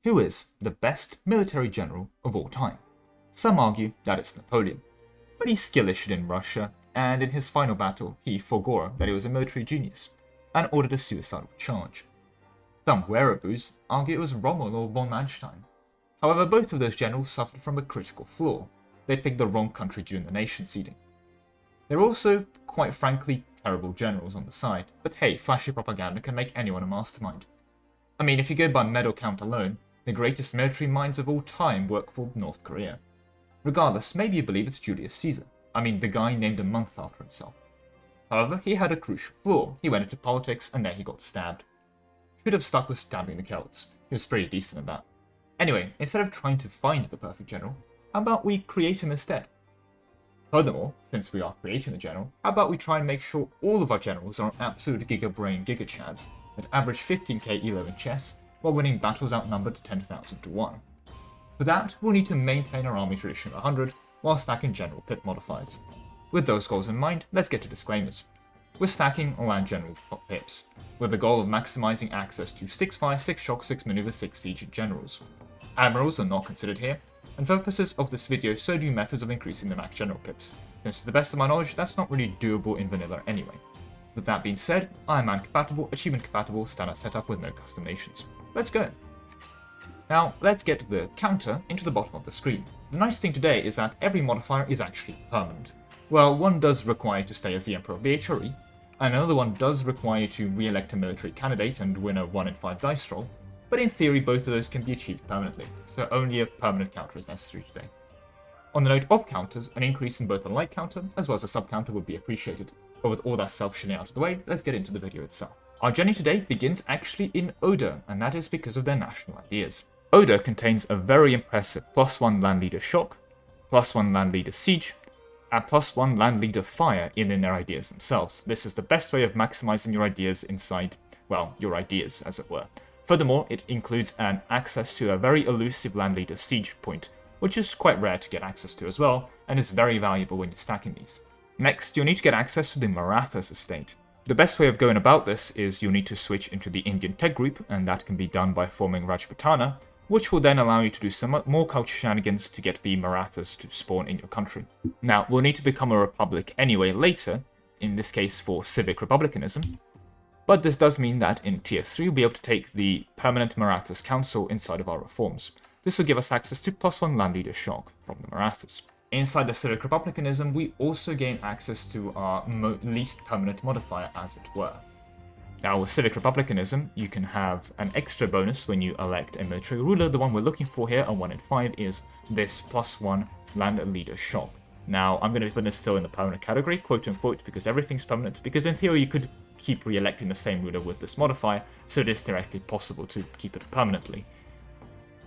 who is the best military general of all time? Some argue that it's Napoleon, but he's skill issued in Russia, and in his final battle he forgore that he was a military genius, and ordered a suicidal charge. Some wereaboos argue it was Rommel or von Manstein. However, both of those generals suffered from a critical flaw. They picked the wrong country during the nation seeding. They're also, quite frankly, terrible generals on the side, but hey, flashy propaganda can make anyone a mastermind. I mean, if you go by medal count alone, the greatest military minds of all time work for North Korea. Regardless, maybe you believe it's Julius Caesar. I mean, the guy named a month after himself. However, he had a crucial flaw. He went into politics and there he got stabbed. Should have stuck with stabbing the Celts. He was pretty decent at that. Anyway, instead of trying to find the perfect general, how about we create him instead? Furthermore, since we are creating the general, how about we try and make sure all of our generals are absolute giga-brain giga-chads that average 15k elo in chess while winning battles outnumbered 10,000 to 1. For that, we'll need to maintain our army tradition of 100 while stacking general pip modifiers. With those goals in mind, let's get to disclaimers. We're stacking land general pips, with the goal of maximizing access to 6-5, 6-shock, 6-maneuver, 6-siege generals. Admirals are not considered here, and for purposes of this video, so do methods of increasing the max general pips, since to the best of my knowledge, that's not really doable in vanilla anyway. With that being said, Ironman compatible, achievement compatible, standard setup with no custom nations. Let's go! Now, let's get the counter into the bottom of the screen. The nice thing today is that every modifier is actually permanent. Well, one does require you to stay as the Emperor of the HRE, and another one does require you to re-elect a military candidate and win a 1 in 5 dice roll, but in theory both of those can be achieved permanently, so only a permanent counter is necessary today. On the note of counters, an increase in both the light counter as well as a sub counter would be appreciated, but with all that self-shilling out of the way, let's get into the video itself. Our journey today begins actually in Oder, and that is because of their national ideas. Oder contains a very impressive +1 land leader shock, +1 land leader siege, and +1 land leader fire in their ideas themselves. This is the best way of maximizing your ideas inside, well, your ideas as it were. Furthermore, it includes an access to a very elusive land leader siege point, which is quite rare to get access to as well, and is very valuable when you're stacking these. Next, you'll need to get access to the Marathas estate. The best way of going about this is you'll need to switch into the Indian tech group, and that can be done by forming Rajputana, which will then allow you to do some more culture shenanigans to get the Marathas to spawn in your country. Now, we'll need to become a republic anyway later, in this case for civic republicanism, but this does mean that in tier 3 we'll be able to take the permanent Marathas council inside of our reforms. This will give us access to +1 land leader shock from the Marathas. Inside the civic republicanism, we also gain access to our least permanent modifier, as it were. Now, with civic republicanism, you can have an extra bonus when you elect a military ruler. The one we're looking for here, a 1 in 5, is this +1 land leader shock. Now, I'm going to put this still in the permanent category, quote unquote, because everything's permanent, because in theory you could keep re-electing the same ruler with this modifier, so it is theoretically possible to keep it permanently.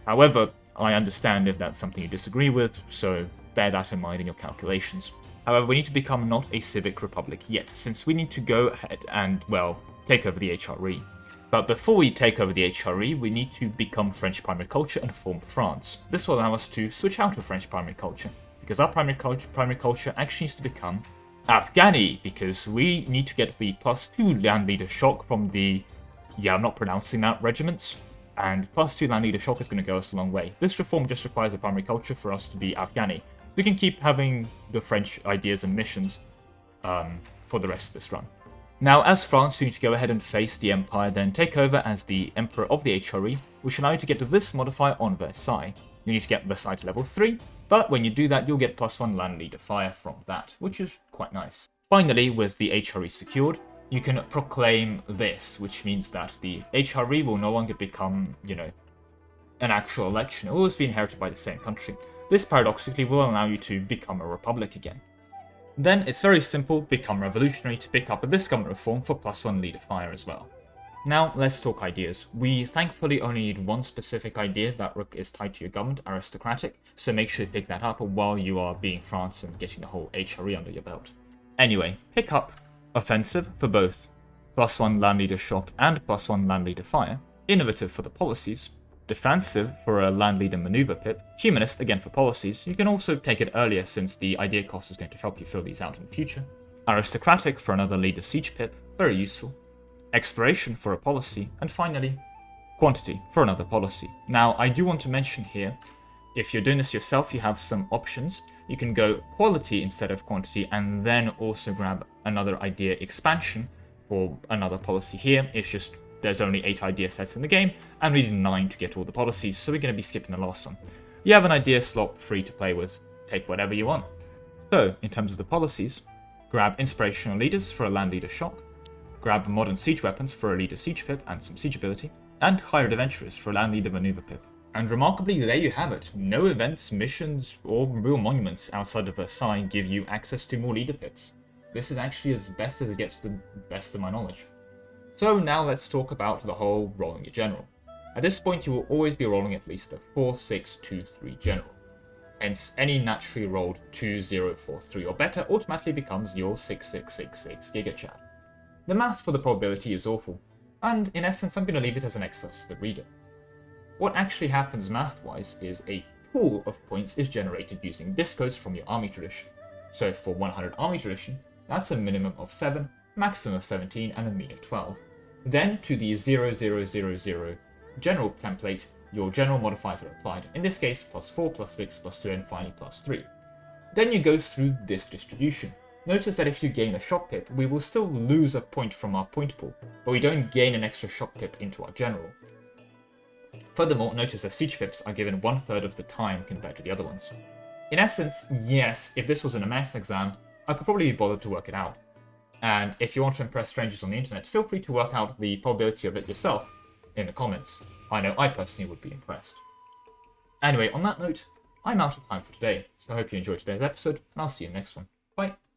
However, I understand if that's something you disagree with, so bear that in mind in your calculations. However, we need to become not a civic republic yet, since we need to go ahead and, well, take over the HRE. But before we take over the HRE, we need to become French primary culture and form France. This will allow us to switch out of French primary culture, because our primary culture actually needs to become Afghani, because we need to get the +2 land leader shock from the, yeah, I'm not pronouncing that, regiments, and +2 land leader shock is going to go us a long way. This reform just requires a primary culture for us to be Afghani. We can keep having the French ideas and missions for the rest of this run. Now, as France, you need to go ahead and face the Empire, then take over as the Emperor of the HRE, which allow you to get to this modifier on Versailles. You need to get Versailles to level 3, but when you do that, you'll get +1 land leader fire from that, which is quite nice. Finally, with the HRE secured, you can proclaim this, which means that the HRE will no longer become, you know, an actual election. It will always be inherited by the same country. This paradoxically will allow you to become a republic again. Then it's very simple, become revolutionary to pick up this government reform for +1 leader fire as well. Now let's talk ideas. We thankfully only need one specific idea that is tied to your government, aristocratic, so make sure you pick that up while you are being France and getting the whole HRE under your belt. Anyway, pick up offensive for both +1 land leader shock and +1 land leader fire, innovative for the policies, defensive for a land leader maneuver pip, humanist again for policies. You can also take it earlier since the idea cost is going to help you fill these out in the future. Aristocratic for another leader siege pip, very useful. Exploration for a policy, and finally, quantity for another policy. Now, I do want to mention here, if you're doing this yourself, you have some options. You can go quality instead of quantity, and then also grab another idea expansion for another policy here. It's just there's only 8 idea sets in the game, and we need 9 to get all the policies, so we're going to be skipping the last one. You have an idea slot free to play with, take whatever you want. So, in terms of the policies, grab inspirational leaders for a land leader shock, grab modern siege weapons for a leader siege pip and some siege ability, and hired adventurers for a land leader maneuver pip. And remarkably, there you have it. No events, missions, or real monuments outside of Versailles give you access to more leader pips. This is actually as best as it gets to the best of my knowledge. So now let's talk about the whole rolling your general. At this point you will always be rolling at least a 4-6-2-3 general. Hence, any naturally rolled 2-0-4-3 or better automatically becomes your 6-6-6-6 Giga Chad. The math for the probability is awful, and in essence I'm going to leave it as an exercise to the reader. What actually happens math-wise is a pool of points is generated using discodes from your army tradition. So for 100 army tradition, that's a minimum of 7, maximum of 17, and a mean of 12. Then to the 0000 general template, your general modifiers are applied, in this case +4, +6, +2, and finally +3. Then you go through this distribution. Notice that if you gain a shock pip, we will still lose a point from our point pool, but we don't gain an extra shock pip into our general. Furthermore, notice that siege pips are given 1/3 of the time compared to the other ones. In essence, yes, if this was in a math exam, I could probably be bothered to work it out. And if you want to impress strangers on the internet, feel free to work out the probability of it yourself in the comments. I know I personally would be impressed. Anyway, on that note, I'm out of time for today, so I hope you enjoyed today's episode, and I'll see you in the next one. Bye!